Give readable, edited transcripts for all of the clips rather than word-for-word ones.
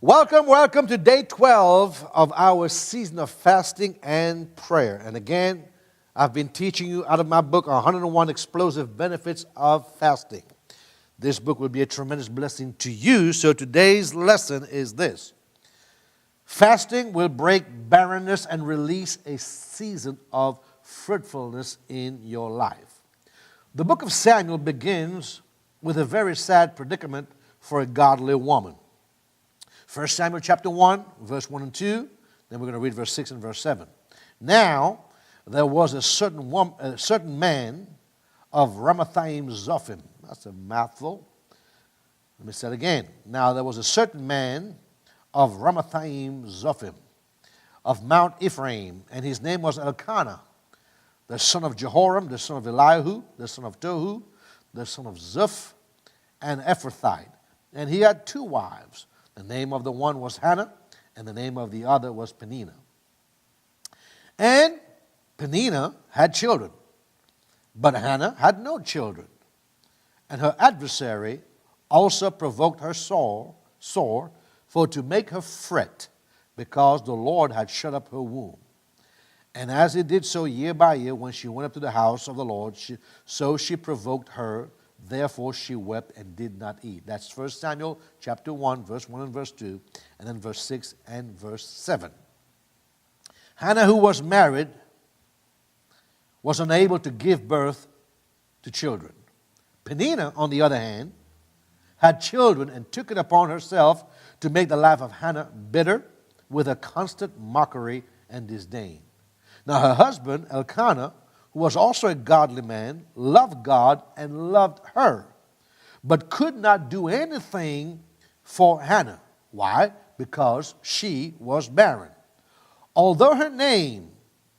Welcome to day 12 of our season of fasting and prayer. And again, I've been teaching you out of my book, 101 Explosive Benefits of Fasting. This book will be a tremendous blessing to you. So today's lesson is this. Fasting will break barrenness and release a season of fruitfulness in your life. The book of Samuel begins with a very sad predicament for a godly woman. 1 Samuel chapter 1, verse 1 and 2. Then we're going to read verse 6 and verse 7. Now, there was a certain man of Ramathaim Zophim. That's a mouthful. Let me say it again. Now, there was a certain man of Ramathaim Zophim, of Mount Ephraim, and his name was Elkanah, the son of Jehoram, the son of Elihu, the son of Tohu, the son of Zuph, and Ephrathite. And he had two wives. The name of the one was Hannah, and the name of the other was Peninnah. And Peninnah had children, but Hannah had no children. And her adversary also provoked her sore, for to make her fret, because the Lord had shut up her womb. And as he did so year by year, when she went up to the house of the Lord, so she provoked her. Therefore she wept and did not eat. That's 1 Samuel chapter 1, verse 1 and verse 2, and then verse 6 and verse 7. Hannah, who was married, was unable to give birth to children. Peninnah, on the other hand, had children and took it upon herself to make the life of Hannah bitter with a constant mockery and disdain. Now her husband, Elkanah, who was also a godly man, loved God and loved her, but could not do anything for Hannah. Why? Because she was barren. Although her name,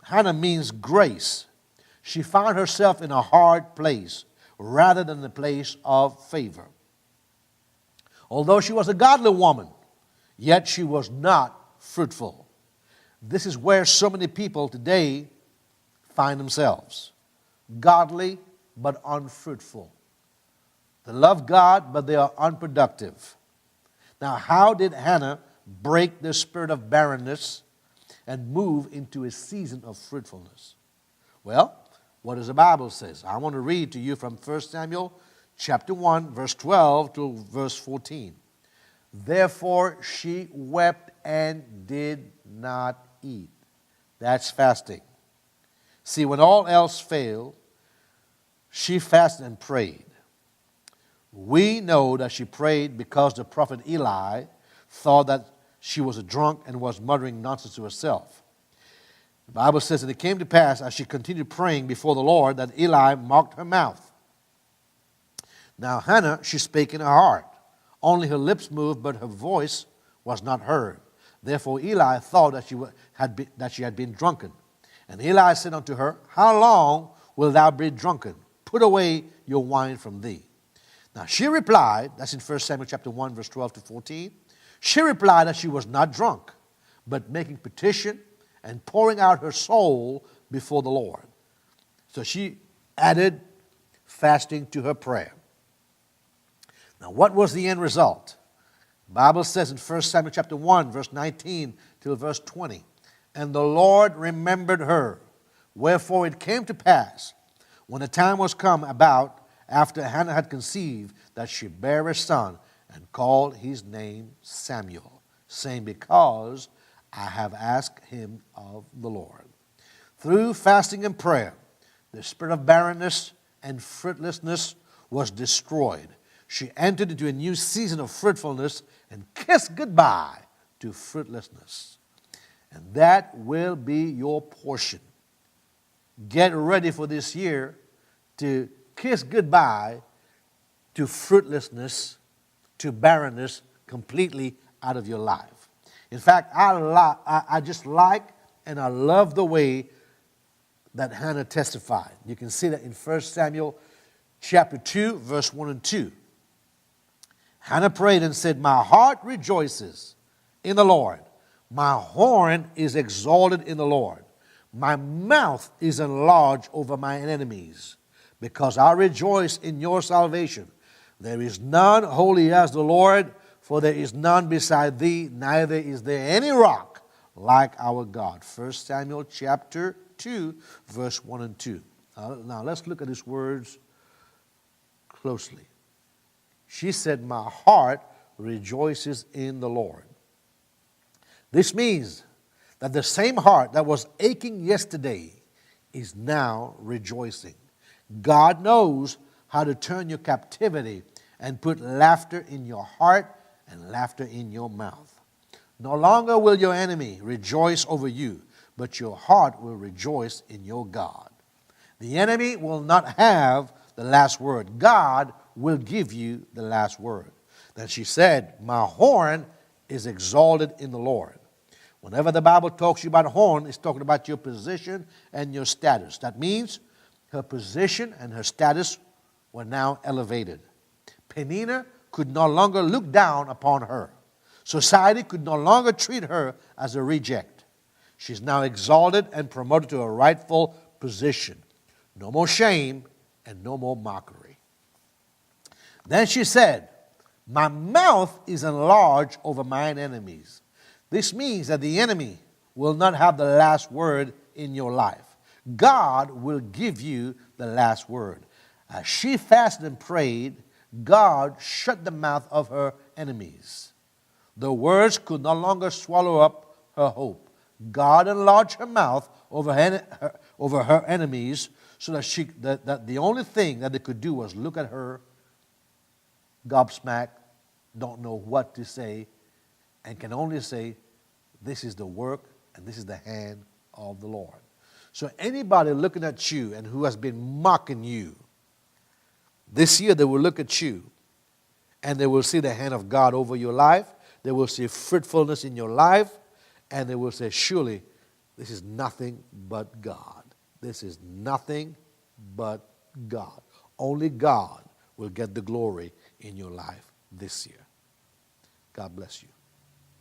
Hannah, means grace, she found herself in a hard place rather than the place of favor. Although she was a godly woman, yet she was not fruitful. This is where so many people today find themselves. Godly, but unfruitful. They love God, but they are unproductive. Now, how did Hannah break the spirit of barrenness and move into a season of fruitfulness? Well, what does the Bible say? I want to read to you from 1 Samuel chapter 1, verse 12 to verse 14. Therefore she wept and did not eat. That's fasting. See, when all else failed, she fasted and prayed. We know that she prayed because the prophet Eli thought that she was a drunk and was muttering nonsense to herself. The Bible says that it came to pass as she continued praying before the Lord that Eli mocked her mouth. Now Hannah, she spake in her heart. Only her lips moved, but her voice was not heard. Therefore Eli thought that she had been drunken. And Eli said unto her, How long wilt thou be drunken? Put away your wine from thee. Now she replied, that's in 1 Samuel chapter 1, verse 12 to 14. She replied that she was not drunk, but making petition and pouring out her soul before the Lord. So she added fasting to her prayer. Now what was the end result? The Bible says in 1 Samuel chapter 1, verse 19 till verse 20. And the Lord remembered her. Wherefore it came to pass, when the time was come about, after Hannah had conceived, that she bare a son, and called his name Samuel, saying, Because I have asked him of the Lord. Through fasting and prayer, the spirit of barrenness and fruitlessness was destroyed. She entered into a new season of fruitfulness and kissed goodbye to fruitlessness. And that will be your portion. Get ready for this year to kiss goodbye to fruitlessness, to barrenness completely out of your life. In fact, I just like and I love the way that Hannah testified. You can see that in 1 Samuel chapter 2, verse 1 and 2. Hannah prayed and said, My heart rejoices in the Lord. My horn is exalted in the Lord. My mouth is enlarged over my enemies, because I rejoice in your salvation. There is none holy as the Lord, For there is none beside thee, neither is there any rock like our God. 1 Samuel chapter 2, verse 1 and 2. Now let's look at these words closely. She said, my heart rejoices in the Lord. This means that the same heart that was aching yesterday is now rejoicing. God knows how to turn your captivity and put laughter in your heart and laughter in your mouth. No longer will your enemy rejoice over you, but your heart will rejoice in your God. The enemy will not have the last word. God will give you the last word. Then she said, my horn is exalted in the Lord. Whenever the Bible talks to you about horn, it's talking about your position and your status. That means her position and her status were now elevated. Peninnah could no longer look down upon her. Society could no longer treat her as a reject. She's now exalted and promoted to a rightful position. No more shame and no more mockery. Then she said, my mouth is enlarged over mine enemies. This means that the enemy will not have the last word in your life. God will give you the last word. As she fasted and prayed, God shut the mouth of her enemies. The words could no longer swallow up her hope. God enlarged her mouth over her enemies so that the only thing that they could do was look at her, gobsmacked, don't know what to say, and can only say, this is the work and this is the hand of the Lord. So anybody looking at you and who has been mocking you, this year they will look at you and they will see the hand of God over your life. They will see fruitfulness in your life, and they will say, surely this is nothing but God. This is nothing but God. Only God will get the glory in your life this year. God bless you.